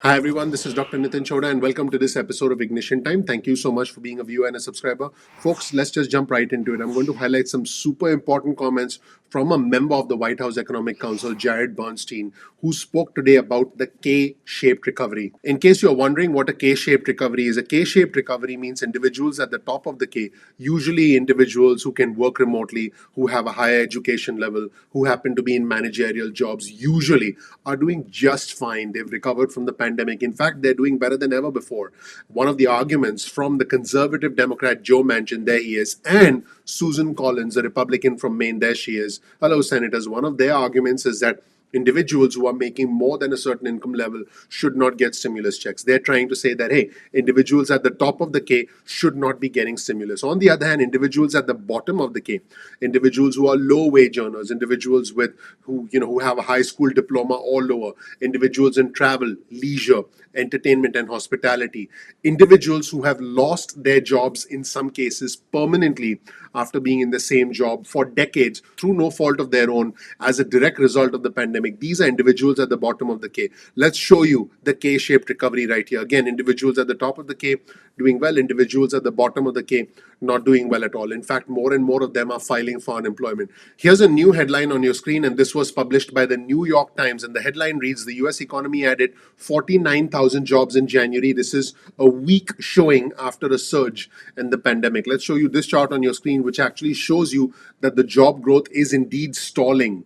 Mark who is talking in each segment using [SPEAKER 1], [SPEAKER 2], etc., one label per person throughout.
[SPEAKER 1] Hi everyone, this is Dr. Nitin Choda and welcome to this episode of Ignition Time. Thank you so much for being a viewer and a subscriber. Folks, let's just jump right into it. I'm going to highlight some super important comments from a member of the White House Economic Council, Jared Bernstein, who spoke today about the K-shaped recovery. In case you're wondering what a K-shaped recovery is, a K-shaped recovery means individuals at the top of the K, usually individuals who can work remotely, who have a higher education level, who happen to be in managerial jobs, usually are doing just fine. They've recovered from the pandemic. In fact, they're doing better than ever before. One of the arguments from the conservative Democrat Joe Manchin, there he is, and Susan Collins, a Republican from Maine, there she is. Hello, senators. One of their arguments is that individuals who are making more than a certain income level should not get stimulus checks. They're trying to say that, hey, individuals at the top of the K should not be getting stimulus. On the other hand, individuals at the bottom of the K, individuals who are low wage earners, individuals with who have a high school diploma or lower, individuals in travel, leisure, entertainment and hospitality, individuals who have lost their jobs in some cases permanently after being in the same job for decades through no fault of their own as a direct result of the pandemic. These are individuals at the bottom of the K. Let's show you the K-shaped recovery right here. Again, individuals at the top of the K doing well, individuals at the bottom of the K not doing well at all. In fact, more and more of them are filing for unemployment. Here's a new headline on your screen, and this was published by the New York Times. And the headline reads, the US economy added 49,000 jobs in January. This is a week showing after a surge in the pandemic. Let's show you this chart on your screen, which actually shows you that the job growth is indeed stalling.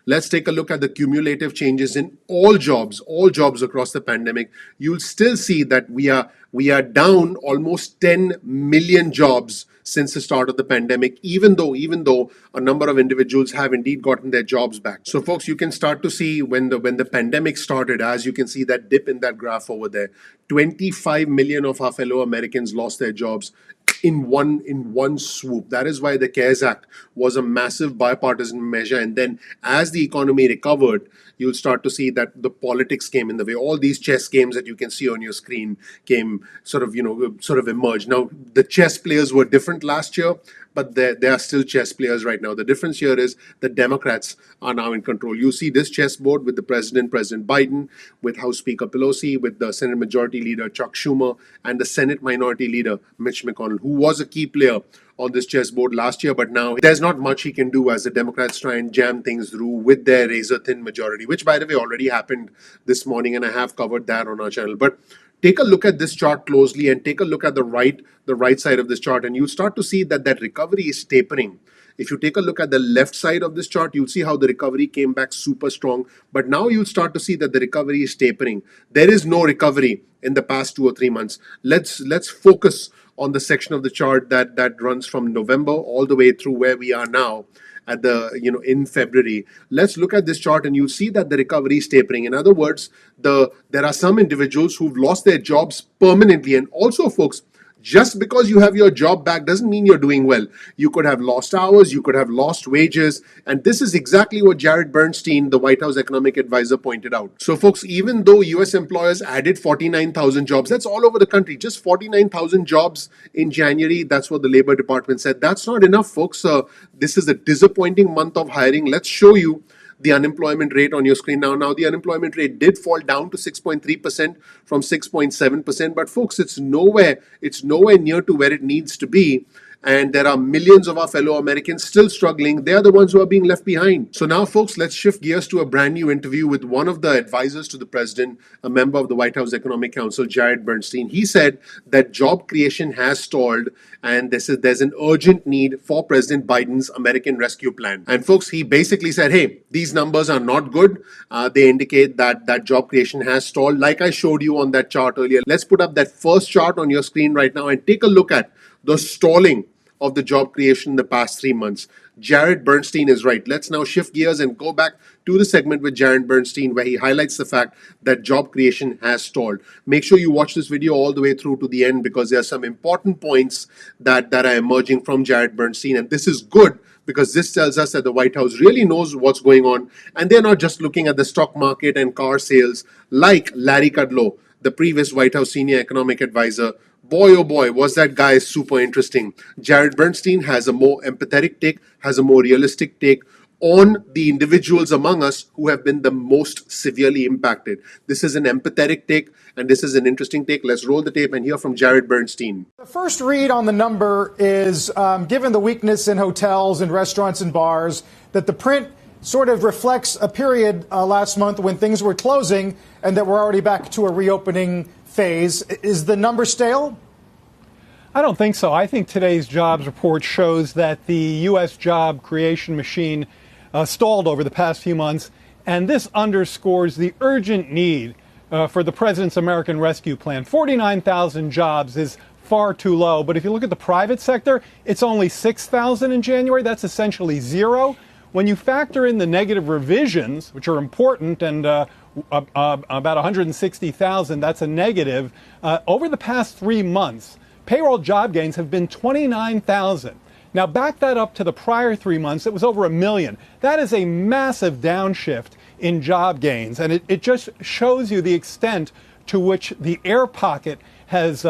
[SPEAKER 1] Let's take a look at the cumulative changes in all jobs across the pandemic. You'll still see that we are down almost 10 million jobs since the start of the pandemic, even though a number of individuals have indeed gotten their jobs back. So folks, you can start to see when the pandemic started, as you can see that dip in that graph over there, 25 million of our fellow Americans lost their jobs in one swoop. That is why the CARES Act was a massive bipartisan measure. And then as the economy recovered, you'll start to see that the politics came in the way. All these chess games that you can see on your screen came sort of emerged. Now the chess players were different last year, but there are still chess players right now. The difference here is the Democrats are now in control. You see this chessboard with the president, President Biden, with House Speaker Pelosi, with the Senate Majority Leader Chuck Schumer, and the Senate Minority Leader Mitch McConnell, who was a key player on this chessboard last year, but now there's not much he can do as the Democrats try and jam things through with their razor-thin majority, which, by the way, already happened this morning, and I have covered that on our channel. But take a look at this chart closely and take a look at the right side of this chart, and you'll start to see that recovery is tapering. If you take a look at the left side of this chart, you'll see how the recovery came back super strong. But now you'll start to see that the recovery is tapering. There is no recovery in the past 2 or 3 months. Let's focus on the section of the chart that runs from November all the way through where we are now at in February. Let's look at this chart and you'll see that the recovery is tapering. In other words, there are some individuals who've lost their jobs permanently. And also, folks, just because you have your job back doesn't mean you're doing well. You could have lost hours, you could have lost wages, and this is exactly what Jared Bernstein, the White House economic advisor, pointed out. So folks, even though US employers added 49,000 jobs, that's all over the country, just 49,000 jobs in January, that's what the Labor Department said. That's not enough, folks. This is a disappointing month of hiring. Let's show you the unemployment rate on your screen now. Now, the unemployment rate did fall down to 6.3% from 6.7%, but folks, it's nowhere near to where it needs to be. And there are millions of our fellow Americans still struggling. They are the ones who are being left behind. So now, folks, let's shift gears to a brand new interview with one of the advisors to the president, a member of the White House Economic Council, Jared Bernstein. He said that job creation has stalled and there's an urgent need for President Biden's American Rescue Plan. And folks, he basically said, hey, these numbers are not good. They indicate that job creation has stalled. Like I showed you on that chart earlier, let's put up that first chart on your screen right now and take a look at the stalling of the job creation in the past 3 months. Jared Bernstein is right. Let's now shift gears and go back to the segment with Jared Bernstein where he highlights the fact that job creation has stalled. Make sure you watch this video all the way through to the end because there are some important points that are emerging from Jared Bernstein, and this is good because this tells us that the White House really knows what's going on and they're not just looking at the stock market and car sales like Larry Kudlow, the previous White House senior economic advisor. Boy, oh boy, was that guy super interesting. Jared Bernstein has a more empathetic take, has a more realistic take on the individuals among us who have been the most severely impacted. This is an empathetic take, and this is an interesting take. Let's roll the tape and hear from Jared Bernstein.
[SPEAKER 2] The first read on the number is, given the weakness in hotels and restaurants and bars, that the print sort of reflects a period last month when things were closing and that we're already back to a reopening phase. Is the number stale?
[SPEAKER 3] I don't think so. I think today's jobs report shows that the U.S. job creation machine stalled over the past few months, and this underscores the urgent need for the President's American Rescue Plan. 49,000 jobs is far too low, but if you look at the private sector, it's only 6,000 in January. That's essentially zero. When you factor in the negative revisions, which are important, and about 160,000, that's a negative, over the past 3 months, payroll job gains have been 29,000. Now, back that up to the prior 3 months, it was over 1 million. That is a massive downshift in job gains, and it just shows you the extent to which the air pocket has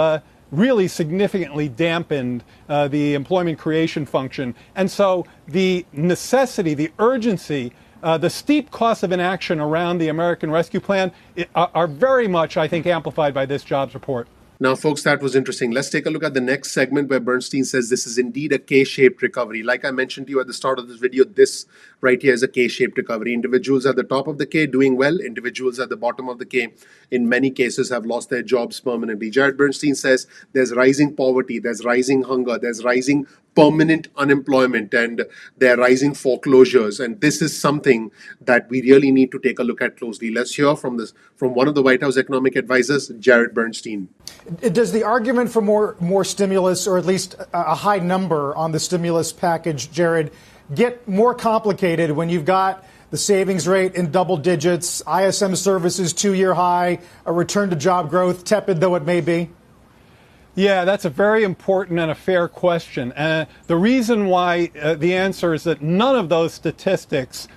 [SPEAKER 3] really significantly dampened the employment creation function. And so the necessity, the urgency, the steep costs of inaction around the American Rescue Plan are very much, I think, amplified by this jobs report.
[SPEAKER 1] Now, folks, that was interesting. Let's take a look at the next segment where Bernstein says this is indeed a K-shaped recovery. Like I mentioned to you at the start of this video, this right here is a K-shaped recovery. Individuals at the top of the K doing well. Individuals at the bottom of the K, in many cases, have lost their jobs permanently. Jared Bernstein says there's rising poverty, there's rising hunger, there's rising permanent unemployment, and there are rising foreclosures. And this is something that we really need to take a look at closely. Let's hear from one of the White House economic advisors, Jared Bernstein.
[SPEAKER 2] Does the argument for more stimulus, or at least a high number on the stimulus package, Jared, get more complicated when you've got the savings rate in double digits, ISM services 2-year high, a return to job growth, tepid though it may be?
[SPEAKER 3] Yeah, that's a very important and a fair question. The reason why the answer is that none of those statistics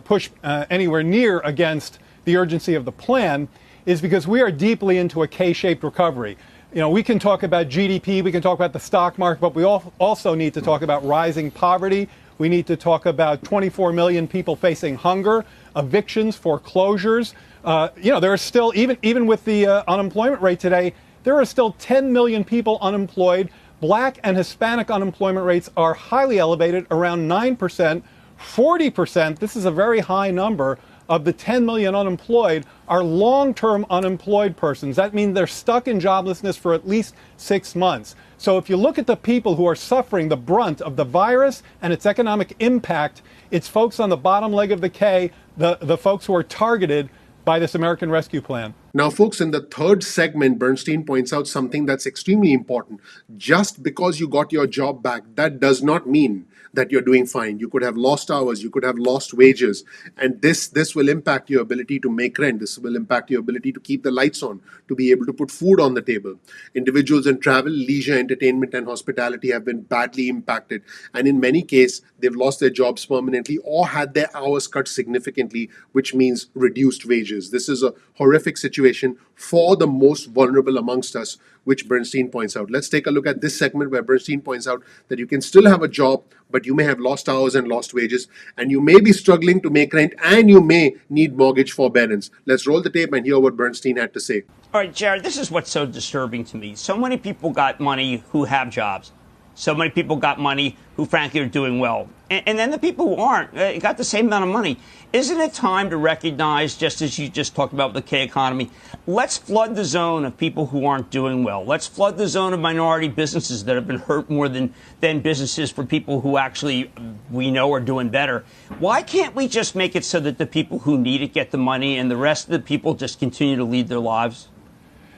[SPEAKER 3] push anywhere near against the urgency of the plan is because we are deeply into a K-shaped recovery. You know, we can talk about GDP, we can talk about the stock market, but we also need to talk about rising poverty. We need to talk about 24 million people facing hunger, evictions, foreclosures. There are still, even with the unemployment rate today, there are still 10 million people unemployed. Black and Hispanic unemployment rates are highly elevated, around 9%. 40%, this is a very high number, of the 10 million unemployed are long-term unemployed persons. That means they're stuck in joblessness for at least 6 months. So if you look at the people who are suffering the brunt of the virus and its economic impact, it's folks on the bottom leg of the K, the folks who are targeted by this American Rescue Plan.
[SPEAKER 1] Now, folks, in the third segment, Bernstein points out something that's extremely important. Just because you got your job back, that does not mean that you're doing fine. You could have lost hours, you could have lost wages, and this will impact your ability to make rent. This will impact your ability to keep the lights on, to be able to put food on the table. Individuals in travel, leisure, entertainment, and hospitality have been badly impacted, and in many cases, they've lost their jobs permanently or had their hours cut significantly, which means reduced wages. This is a horrific situation for the most vulnerable amongst us, which Bernstein points out. Let's take a look at this segment where Bernstein points out that you can still have a job, but you may have lost hours and lost wages, and you may be struggling to make rent, and you may need mortgage forbearance. Let's roll the tape and hear what Bernstein had to say.
[SPEAKER 4] All right, Jared, this is what's so disturbing to me. So many people got money who have jobs. So many people got money who, frankly, are doing well. And then the people who aren't got the same amount of money. Isn't it time to recognize, just as you just talked about with the K economy, let's flood the zone of people who aren't doing well. Let's flood the zone of minority businesses that have been hurt more than businesses for people who actually we know are doing better. Why can't we just make it so that the people who need it get the money and the rest of the people just continue to lead their lives?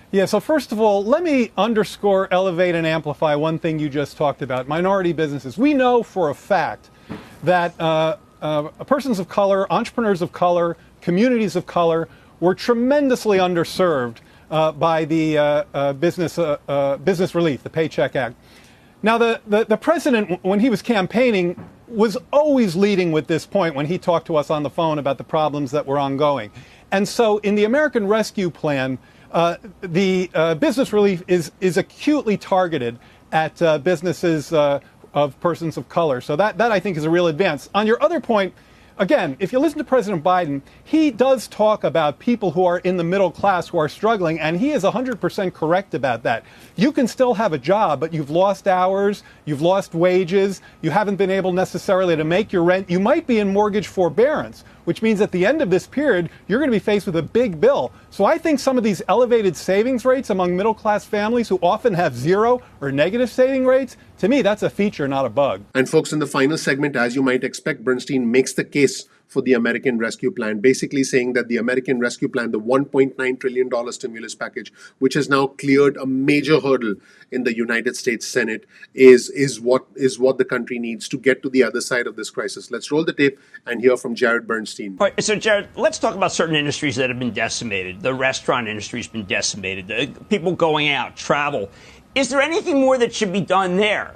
[SPEAKER 3] Yeah, so first of all, let me underscore, elevate, and amplify one thing you just talked about, minority businesses. We know for a fact that persons of color, entrepreneurs of color, communities of color were tremendously underserved by the business relief, the Paycheck Act. Now, the president, when he was campaigning, was always leading with this point when he talked to us on the phone about the problems that were ongoing. And so in the American Rescue Plan, the business relief is acutely targeted at businesses of persons of color. So that I think is a real advance. On your other point, again, if you listen to President Biden, he does talk about people who are in the middle class who are struggling, and he is 100% correct about that. You can still have a job, but you've lost hours, you've lost wages, you haven't been able necessarily to make your rent. You might be in mortgage forbearance, which means at the end of this period, you're going to be faced with a big bill. So I think some of these elevated savings rates among middle class families who often have zero or negative saving rates, to me, that's a feature, not a bug.
[SPEAKER 1] And folks, in the final segment, as you might expect, Bernstein makes the case for the American Rescue Plan, basically saying that the American Rescue Plan, the $1.9 trillion stimulus package, which has now cleared a major hurdle in the United States Senate, is what the country needs to get to the other side of this crisis. Let's roll the tape and hear from Jared Bernstein.
[SPEAKER 4] All right, so Jared, let's talk about certain industries that have been decimated. The restaurant industry's been decimated. The people going out, travel. Is there anything more that should be done there?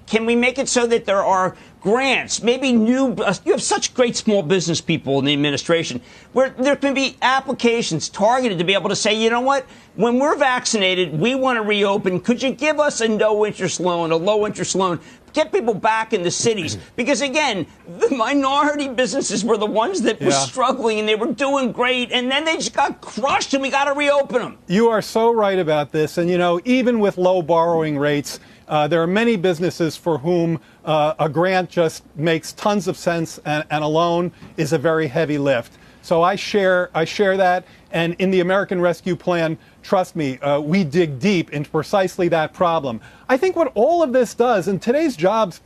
[SPEAKER 4] Can we make it so that there are grants, maybe you have such great small business people in the administration, where there can be applications targeted to be able to say, you know what, when we're vaccinated, we want to reopen. Could you give us a no-interest loan, a low-interest loan? Get people back in the cities. Because, again, the minority businesses were the ones that were struggling, and they were doing great, and then they just got crushed, and we got to reopen them.
[SPEAKER 3] You are so right about this. And, you know, even with low borrowing rates, there are many businesses for whom a grant just makes tons of sense, and a loan is a very heavy lift. So I share that. And in the American Rescue Plan, trust me, we dig deep into precisely that problem. I think what all of this does, and today's jobs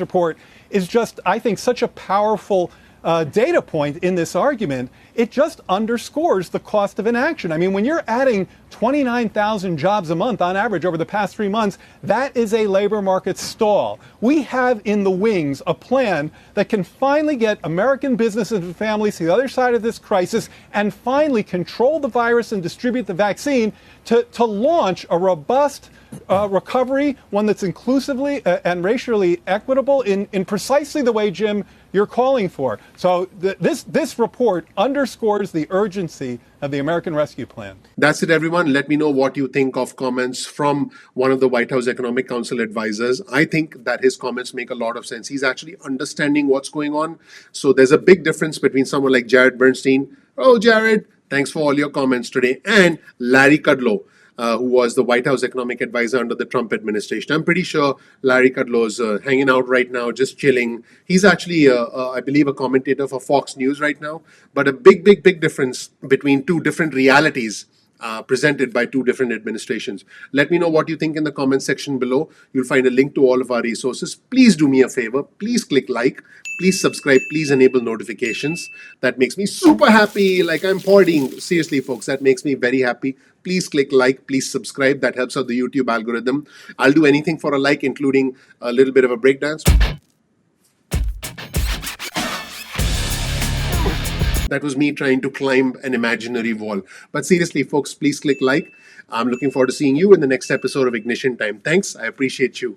[SPEAKER 3] report is just, I think, such a powerful data point in this argument. It just underscores the cost of inaction. I mean, when you're adding 29,000 jobs a month on average over the past 3 months, that is a labor market stall. We have in the wings a plan that can finally get American businesses and families to the other side of this crisis and finally control the virus and distribute the vaccine to launch a robust recovery, one that's inclusively and racially equitable in precisely the way, Jim, you're calling for. So this report underscores the urgency of the American Rescue Plan.
[SPEAKER 1] That's it, everyone. Let me know what you think of comments from one of the White House Economic Council advisors. I think that his comments make a lot of sense. He's actually understanding what's going on. So there's a big difference between someone like Jared Bernstein. Oh, Jared, thanks for all your comments today. And Larry Kudlow, who was the White House economic advisor under the Trump administration. I'm pretty sure Larry Kudlow is hanging out right now, just chilling. He's actually, I believe, a commentator for Fox News right now. But a big difference between two different realities presented by two different administrations. Let me know what you think in the comment section below. You'll find a link to all of our resources. Please do me a favor. Please click like. Please subscribe. Please enable notifications. That makes me super happy. Like I'm partying. Seriously, folks, that makes me very happy. Please click like. Please subscribe. That helps out the YouTube algorithm. I'll do anything for a like, including a little bit of a breakdance. That was me trying to climb an imaginary wall. But seriously, folks, please click like. I'm looking forward to seeing you in the next episode of Ignition Time. Thanks. I appreciate you.